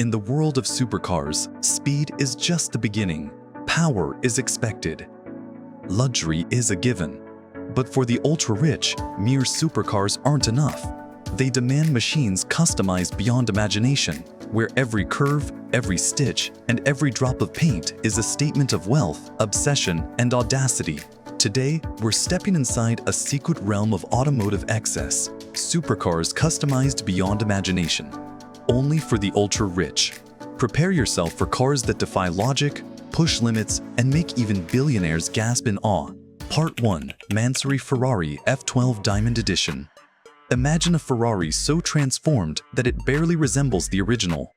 In the world of supercars, speed is just the beginning. Power is expected. Luxury is a given. But for the ultra-rich, mere supercars aren't enough. They demand machines customized beyond imagination, where every curve, every stitch, and every drop of paint is a statement of wealth, obsession, and audacity. Today, we're stepping inside a secret realm of automotive excess, supercars customized beyond imagination. Only for the ultra-rich. Prepare yourself for cars that defy logic, push limits, and make even billionaires gasp in awe. Part 1. Mansory Ferrari F12 Diamond Edition. Imagine a Ferrari so transformed that it barely resembles the original.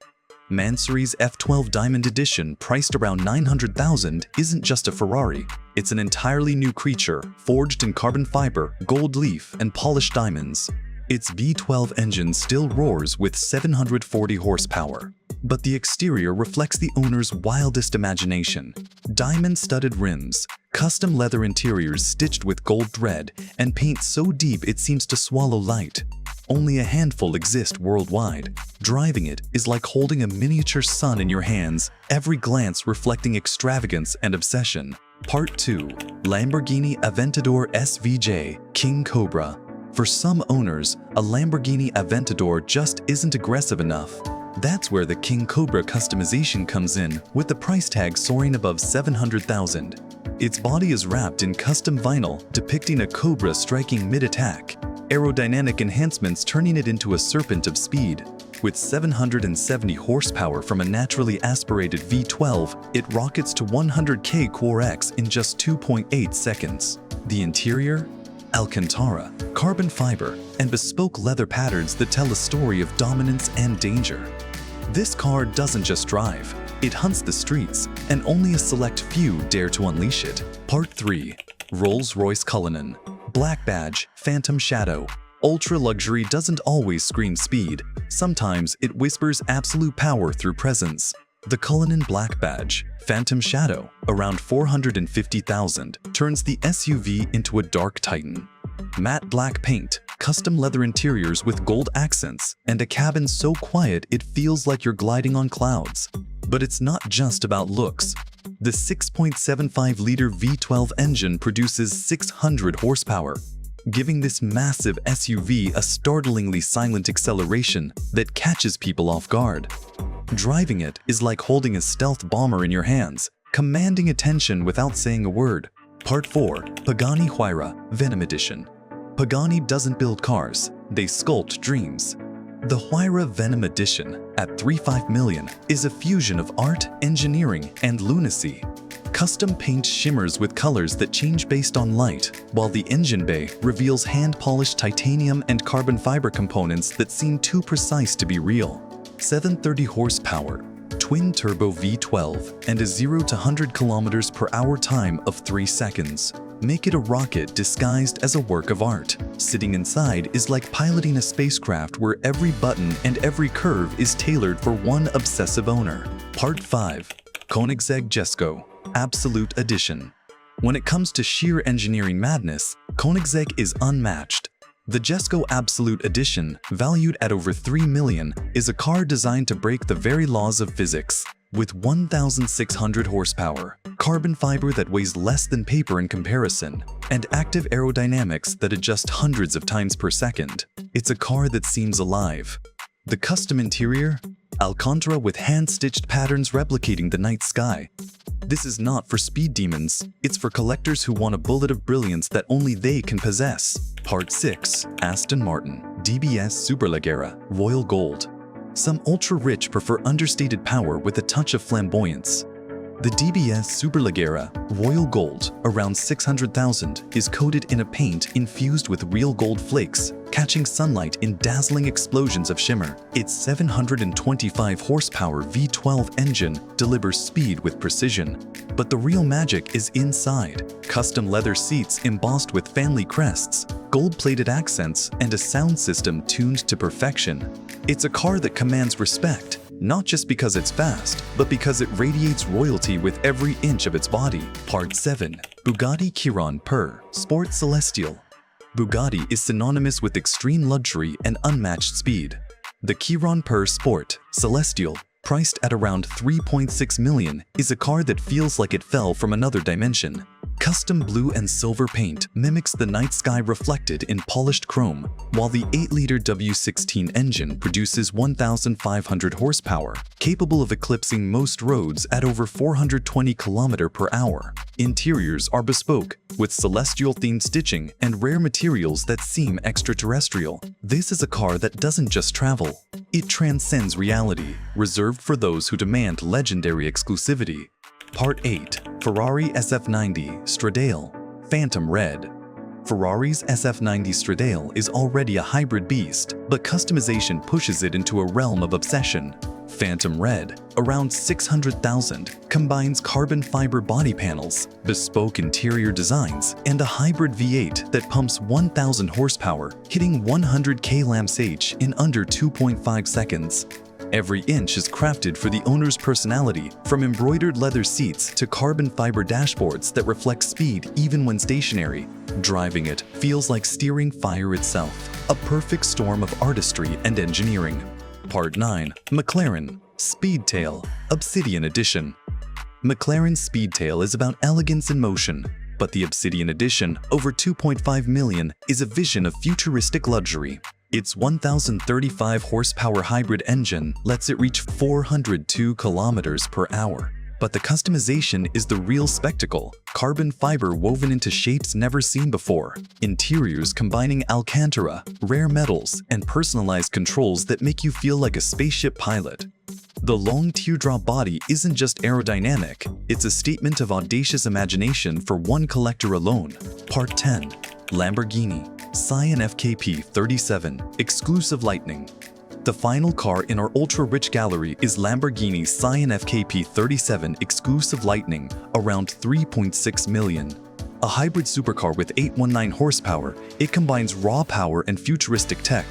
Mansory's F12 Diamond Edition, priced around $900,000, isn't just a Ferrari. It's an entirely new creature, forged in carbon fiber, gold leaf, and polished diamonds. Its V12 engine still roars with 740 horsepower. But the exterior reflects the owner's wildest imagination. Diamond-studded rims, custom leather interiors stitched with gold thread, and paint so deep it seems to swallow light. Only a handful exist worldwide. Driving it is like holding a miniature sun in your hands, every glance reflecting extravagance and obsession. Part 2. Lamborghini Aventador SVJ King Cobra. For some owners, a Lamborghini Aventador just isn't aggressive enough. That's where the King Cobra customization comes in, with the price tag soaring above $700,000. Its body is wrapped in custom vinyl, depicting a cobra striking mid-attack, aerodynamic enhancements turning it into a serpent of speed. With 770 horsepower from a naturally aspirated V12, it rockets to 100k Core-X in just 2.8 seconds. The interior? Alcantara, carbon fiber, and bespoke leather patterns that tell a story of dominance and danger. This car doesn't just drive, it hunts the streets, and only a select few dare to unleash it. Part 3. Rolls-Royce Cullinan. Black badge, phantom shadow. Ultra-luxury doesn't always scream speed. Sometimes it whispers absolute power through presence. The Cullinan Black Badge, Phantom Shadow, around $450,000, turns the SUV into a dark titan. Matte black paint, custom leather interiors with gold accents, and a cabin so quiet it feels like you're gliding on clouds. But it's not just about looks. The 6.75-liter V12 engine produces 600 horsepower, giving this massive SUV a startlingly silent acceleration that catches people off guard. Driving it is like holding a stealth bomber in your hands, commanding attention without saying a word. Part 4. Pagani Huayra Venom Edition. Pagani doesn't build cars, they sculpt dreams. The Huayra Venom Edition, at $35 million, is a fusion of art, engineering, and lunacy. Custom paint shimmers with colors that change based on light, while the engine bay reveals hand-polished titanium and carbon fiber components that seem too precise to be real. 730 horsepower, twin-turbo V12, and a 0 to 100 km/h time of 3 seconds. Make it a rocket disguised as a work of art. Sitting inside is like piloting a spacecraft where every button and every curve is tailored for one obsessive owner. Part 5. Koenigsegg Jesko Absolute Edition. When it comes to sheer engineering madness, Koenigsegg is unmatched. The Jesko Absolute Edition, valued at over $3 million, is a car designed to break the very laws of physics. With 1,600 horsepower, carbon fiber that weighs less than paper in comparison, and active aerodynamics that adjust hundreds of times per second, it's a car that seems alive. The custom interior? Alcantara with hand-stitched patterns replicating the night sky. This is not for speed demons, it's for collectors who want a bullet of brilliance that only they can possess. Part 6. Aston Martin DBS Superleggera Royal Gold. Some ultra-rich prefer understated power with a touch of flamboyance. The DBS Superleggera Royal Gold, around $600,000, is coated in a paint infused with real gold flakes, catching sunlight in dazzling explosions of shimmer. Its 725 horsepower V12 engine delivers speed with precision. But the real magic is inside. Custom leather seats embossed with family crests, gold-plated accents, and a sound system tuned to perfection. It's a car that commands respect, not just because it's fast, but because it radiates royalty with every inch of its body. Part 7. Bugatti Chiron Per Sport Celestial. Bugatti is synonymous with extreme luxury and unmatched speed. The Chiron Per Sport Celestial Priced at around 3.6 million, is a car that feels like it fell from another dimension. Custom blue and silver paint mimics the night sky reflected in polished chrome, while the 8-liter W16 engine produces 1,500 horsepower, capable of eclipsing most roads at over 420 km/h. Interiors are bespoke, with celestial-themed stitching and rare materials that seem extraterrestrial. This is a car that doesn't just travel. It transcends reality, reserved for those who demand legendary exclusivity. Part 8. Ferrari SF90 Stradale Phantom Red. Ferrari's SF90 Stradale is already a hybrid beast, but customization pushes it into a realm of obsession. Phantom Red, around 600,000, combines carbon fiber body panels, bespoke interior designs, and a hybrid V8 that pumps 1,000 horsepower, hitting 100 km/h in under 2.5 seconds. Every inch is crafted for the owner's personality, from embroidered leather seats to carbon fiber dashboards that reflect speed even when stationary. Driving it feels like steering fire itself, a perfect storm of artistry and engineering. Part 9. McLaren Speedtail Obsidian Edition. McLaren's Speedtail is about elegance in motion, but the Obsidian Edition, over 2.5 million, is a vision of futuristic luxury. Its 1,035 horsepower hybrid engine lets it reach 402 km/h. But the customization is the real spectacle, carbon fiber woven into shapes never seen before, interiors combining Alcantara, rare metals, and personalized controls that make you feel like a spaceship pilot. The long teardrop body isn't just aerodynamic, it's a statement of audacious imagination for one collector alone. Part 10. Lamborghini Cyan FKP37 Exclusive Lightning. The final car in our ultra-rich gallery is Lamborghini Cyan FKP37 Exclusive Lightning, around 3.6 million. A hybrid supercar with 819 horsepower, it combines raw power and futuristic tech.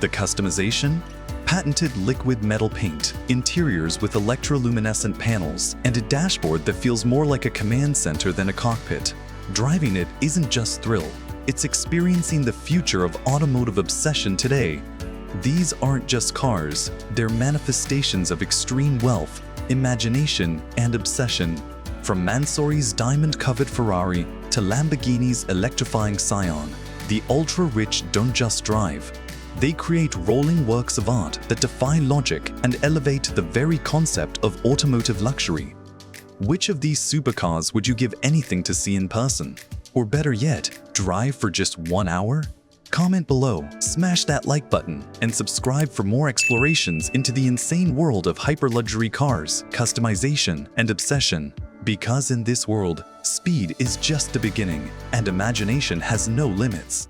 The customization? Patented liquid metal paint, interiors with electroluminescent panels, and a dashboard that feels more like a command center than a cockpit. Driving it isn't just thrill, it's experiencing the future of automotive obsession today. These aren't just cars, they're manifestations of extreme wealth, imagination, and obsession. From Mansory's diamond-covered Ferrari to Lamborghini's electrifying Scion, the ultra-rich don't just drive. They create rolling works of art that defy logic and elevate the very concept of automotive luxury. Which of these supercars would you give anything to see in person? Or better yet, drive for just 1 hour? Comment below, smash that like button, and subscribe for more explorations into the insane world of hyper-luxury cars, customization, and obsession. Because in this world, speed is just the beginning, and imagination has no limits.